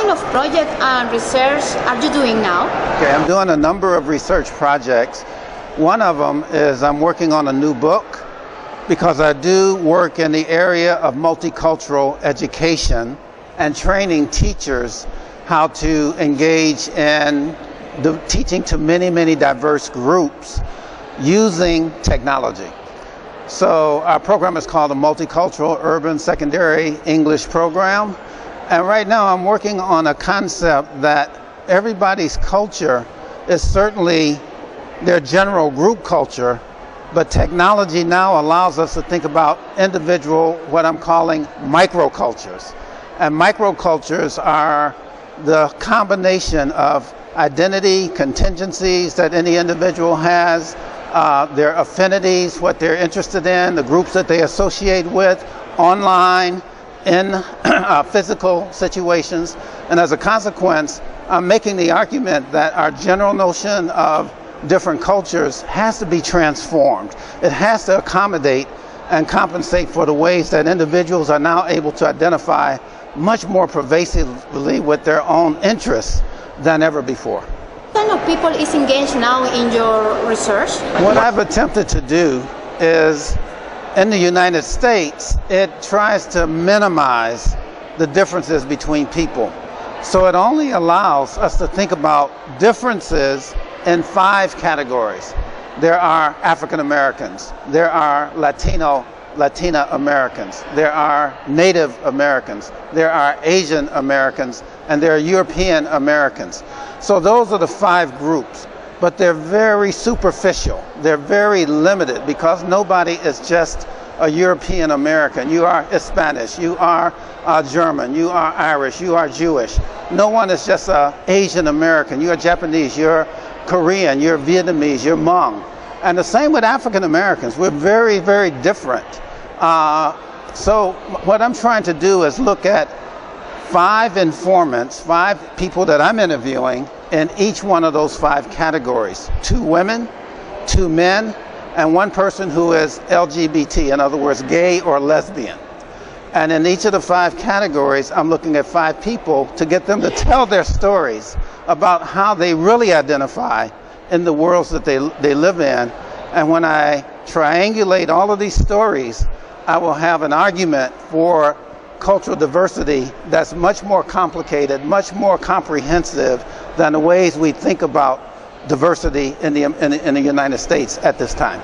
kind of project and research are you doing now? Okay, I'm doing a number of research projects. One of them is I'm working on a new book because I do work in the area of multicultural education and training teachers how to engage in the teaching to many, many diverse groups using technology. So our program is called the Multicultural Urban Secondary English Program. And right now I'm working on a concept that everybody's culture is certainly their general group culture, but technology now allows us to think about individual, what I'm calling microcultures. And microcultures are the combination of identity, contingencies that any individual has, their affinities, what they're interested in, the groups that they associate with, online, in physical situations. And as a consequence, I'm making the argument that our general notion of different cultures has to be transformed. It has to accommodate and compensate for the ways that individuals are now able to identify much more pervasively with their own interests than ever before. What kind of people is engaged now in your research? What I've attempted to do is, in the United States, it tries to minimize the differences between people. So it only allows us to think about differences in 5 categories. There are African Americans, there are Latina Americans, there are Native Americans, there are Asian Americans, and there are European Americans. So those are the 5 groups, but they're very superficial. They're very limited because nobody is just a European American. You are Spanish, you are German, you are Irish, you are Jewish. No one is just an Asian American. You are Japanese, you're Korean, you're Vietnamese, you're Hmong. And the same with African Americans. We're very, very different. So what I'm trying to do is look at 5 informants, 5 people that I'm interviewing in each one of those 5 categories. 2 women, 2 men, and 1 person who is LGBT, in other words, gay or lesbian. And in each of the 5 categories, I'm looking at 5 people to get them to tell their stories about how they really identify in the worlds that they live in. And when I triangulate all of these stories, I will have an argument for cultural diversity that's much more complicated, much more comprehensive than the ways we think about diversity in the United States at this time.